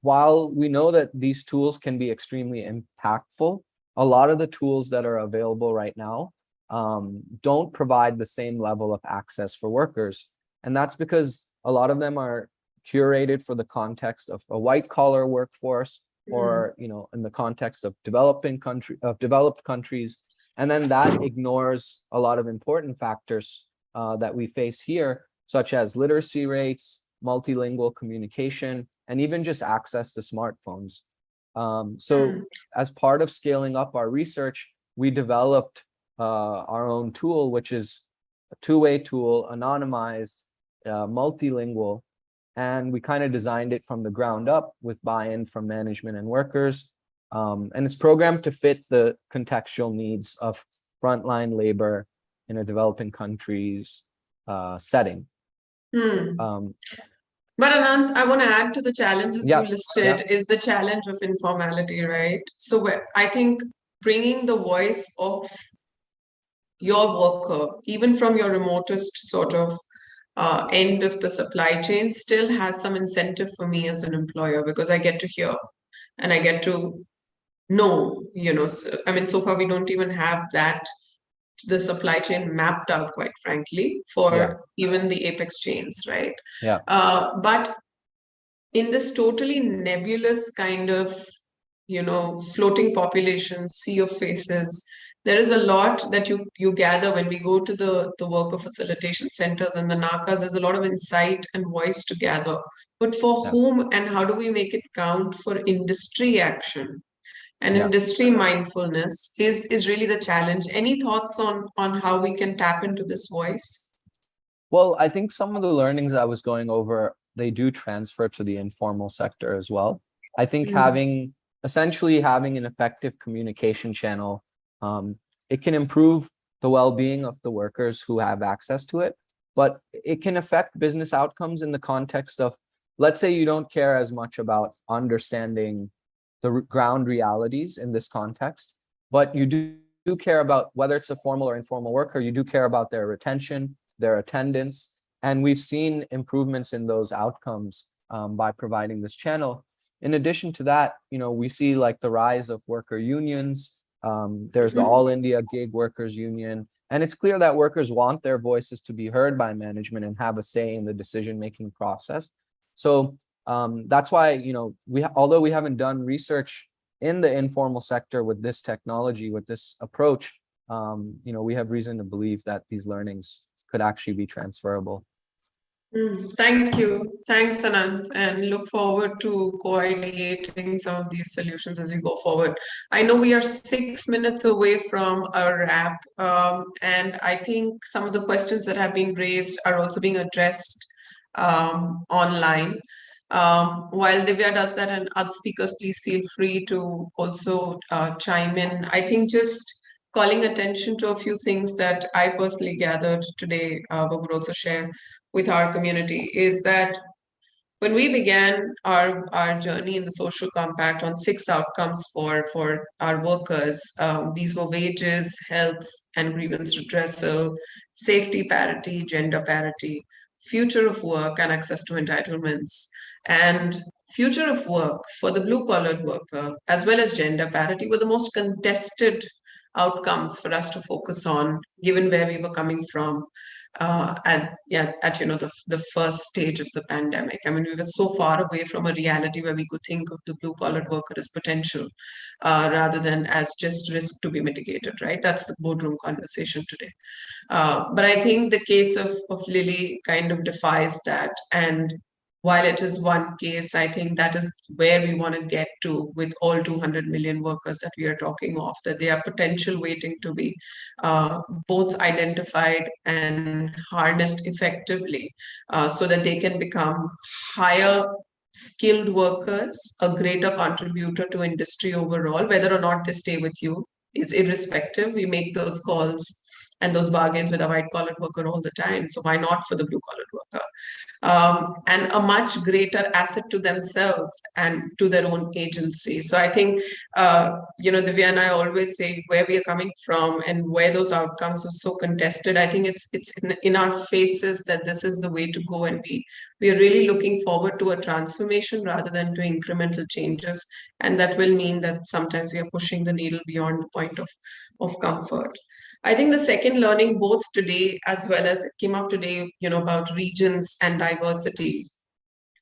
while we know that these tools can be extremely impactful, a lot of the tools that are available right now don't provide the same level of access for workers. And that's because a lot of them are curated for the context of a white collar workforce, or in the context of developed countries. And then that ignores a lot of important factors that we face here, such as literacy rates, multilingual communication, and even just access to smartphones. So as part of scaling up our research, we developed our own tool, which is a two-way tool, anonymized, multilingual, and we kind of designed it from the ground up with buy-in from management and workers. And it's programmed to fit the contextual needs of frontline labor in a developing countries setting. But Anant, I want to add to the challenges you listed Yeah. is the challenge of informality, right? So I think bringing the voice of your worker, even from your remotest sort of end of the supply chain, still has some incentive for me as an employer, because I get to hear and I get to know, so far we don't even have the supply chain mapped out, quite frankly, for even the apex chains, right? Yeah. But in this totally nebulous kind of, floating population, sea of faces, there is a lot that you gather when we go to the worker facilitation centers and the NACAs. There's a lot of insight and voice to gather. But for whom and how do we make it count for industry action? And industry mindfulness is really the challenge. Any thoughts on how we can tap into this voice? Well, I think some of the learnings I was going over, they do transfer to the informal sector as well. I think essentially having an effective communication channel, it can improve the well-being of the workers who have access to it, but it can affect business outcomes in the context of, let's say you don't care as much about understanding the ground realities in this context, but you do care about whether it's a formal or informal worker, you do care about their retention, their attendance. And we've seen improvements in those outcomes by providing this channel. In addition to that, we see like the rise of worker unions. There's the All India Gig Workers Union. And it's clear that workers want their voices to be heard by management and have a say in the decision-making process. So that's why, although we haven't done research in the informal sector with this technology, with this approach, we have reason to believe that these learnings could actually be transferable. Thank you. Thanks, Anant, and look forward to co-ideating some of these solutions as we go forward. I know we are 6 minutes away from a wrap, and I think some of the questions that have been raised are also being addressed online. While Divya does that and other speakers, please feel free to also chime in. I think just calling attention to a few things that I personally gathered today, but would also share with our community, is that when we began our journey in the social compact on 6 outcomes for our workers, these were wages, health and grievance redressal, safety parity, gender parity, future of work and access to entitlements, and future of work for the blue-collared worker, as well as gender parity, were the most contested outcomes for us to focus on, given where we were coming from at the first stage of the pandemic. I mean, we were so far away from a reality where we could think of the blue-collared worker as potential rather than as just risk to be mitigated, right? That's the boardroom conversation today. But I think the case of Lily kind of defies that. And while it is one case, I think that is where we want to get to with all 200 million workers that we are talking of, that they are potential waiting to be both identified and harnessed effectively so that they can become higher skilled workers, a greater contributor to industry overall. Whether or not they stay with you is irrespective. We make those calls and those bargains with a white-collar worker all the time. So why not for the blue-collar worker? And a much greater asset to themselves and to their own agency. So I think, Divya and I always say where we are coming from and where those outcomes are so contested. I think it's in our faces that this is the way to go, and we are really looking forward to a transformation rather than to incremental changes. And that will mean that sometimes we are pushing the needle beyond the point of comfort. I think the second learning, both today as well as it came up today, about regions and diversity.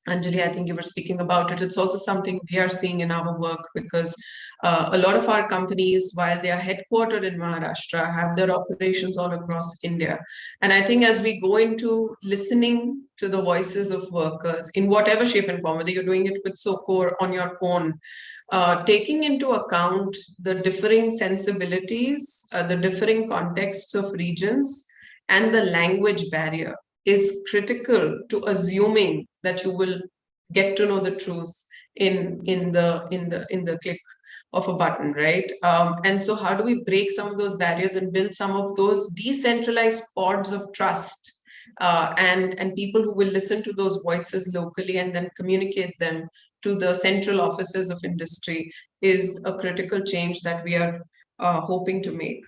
Anjali, I think you were speaking about it. It's also something we are seeing in our work because a lot of our companies, while they are headquartered in Maharashtra, have their operations all across India. And I think as we go into listening to the voices of workers in whatever shape and form, whether you're doing it with SOCO or on your own, taking into account the differing sensibilities, the differing contexts of regions, and the language barrier is critical to assuming that you will get to know the truth in the click of a button, right? And so how do we break some of those barriers and build some of those decentralized pods of trust and people who will listen to those voices locally and then communicate them to the central offices of industry is a critical change that we are hoping to make.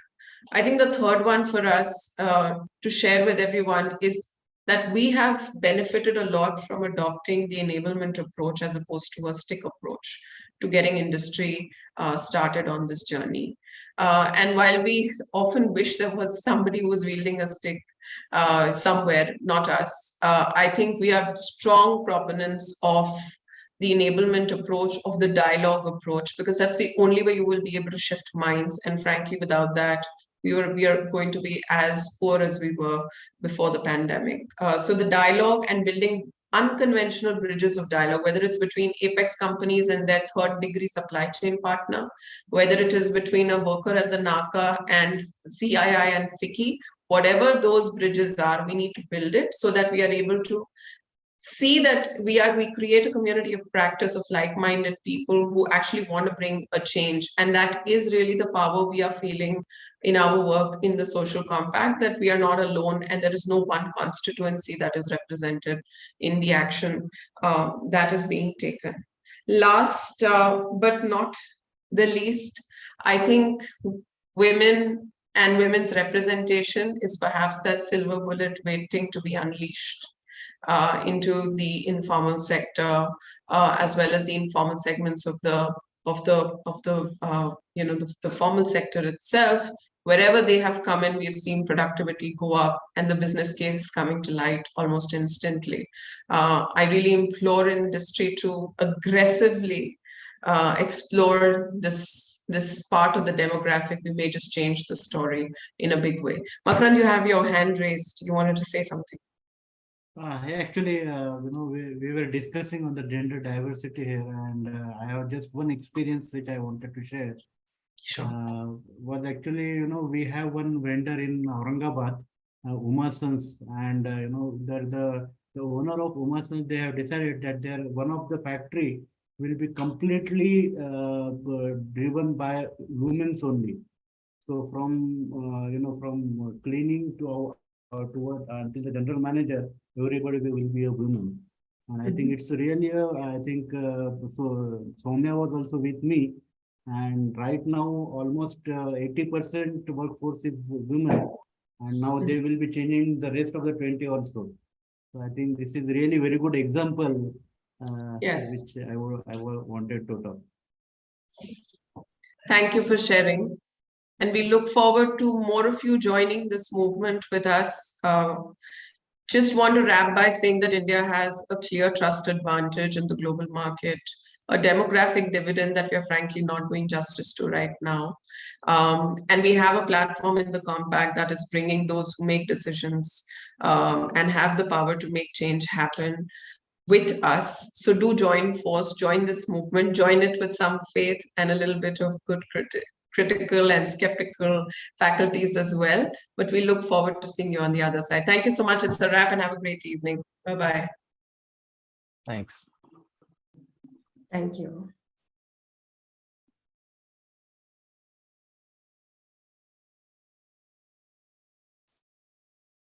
I think the third one for us to share with everyone is that we have benefited a lot from adopting the enablement approach as opposed to a stick approach to getting industry started on this journey. And while we often wish there was somebody who was wielding a stick somewhere, not us, I think we are strong proponents of the enablement approach, of the dialogue approach, because that's the only way you will be able to shift minds. And frankly, without that, we are going to be as poor as we were before the pandemic. So the dialogue and building unconventional bridges of dialogue, whether it's between apex companies and their third degree supply chain partner, whether it is between a worker at the NACA and CII and FICCI, whatever those bridges are, we need to build it so that we are able to see that we create a community of practice of like-minded people who actually want to bring a change. And that is really the power we are feeling in our work in the social compact, that we are not alone and there is no one constituency that is represented in the action that is being taken. Last but not the least, I think women and women's representation is perhaps that silver bullet waiting to be unleashed into the informal sector, as well as the informal segments of the formal sector itself. Wherever they have come in, we've seen productivity go up and the business case coming to light almost instantly. I really implore industry to aggressively explore this part of the demographic. We may just change the story in a big way. Makarand, you have your hand raised. You wanted to say something. Actually, we were discussing on the gender diversity here, and I have just one experience which I wanted to share. Sure. Was actually, we have one vendor in Aurangabad, Uma Sons, and the owner of Uma Sons, they have decided that one of the factory will be completely driven by women's only. So from from cleaning to until the general manager, everybody will be a woman. And I think it's really so Soumya was also with me, and right now almost 80% workforce is women, and now they will be changing the rest of the 20 also. So I think this is really very good example Yes. which I wanted to talk. Thank you for sharing. And we look forward to more of you joining this movement with us. Just want to wrap by saying that India has a clear trust advantage in the global market, a demographic dividend that we are frankly not doing justice to right now. And we have a platform in the compact that is bringing those who make decisions and have the power to make change happen with us. So do join force, join this movement, join it with some faith and a little bit of good critical and skeptical faculties as well. But we look forward to seeing you on the other side. Thank you so much. It's a wrap and have a great evening. Bye-bye. Thanks. Thank you.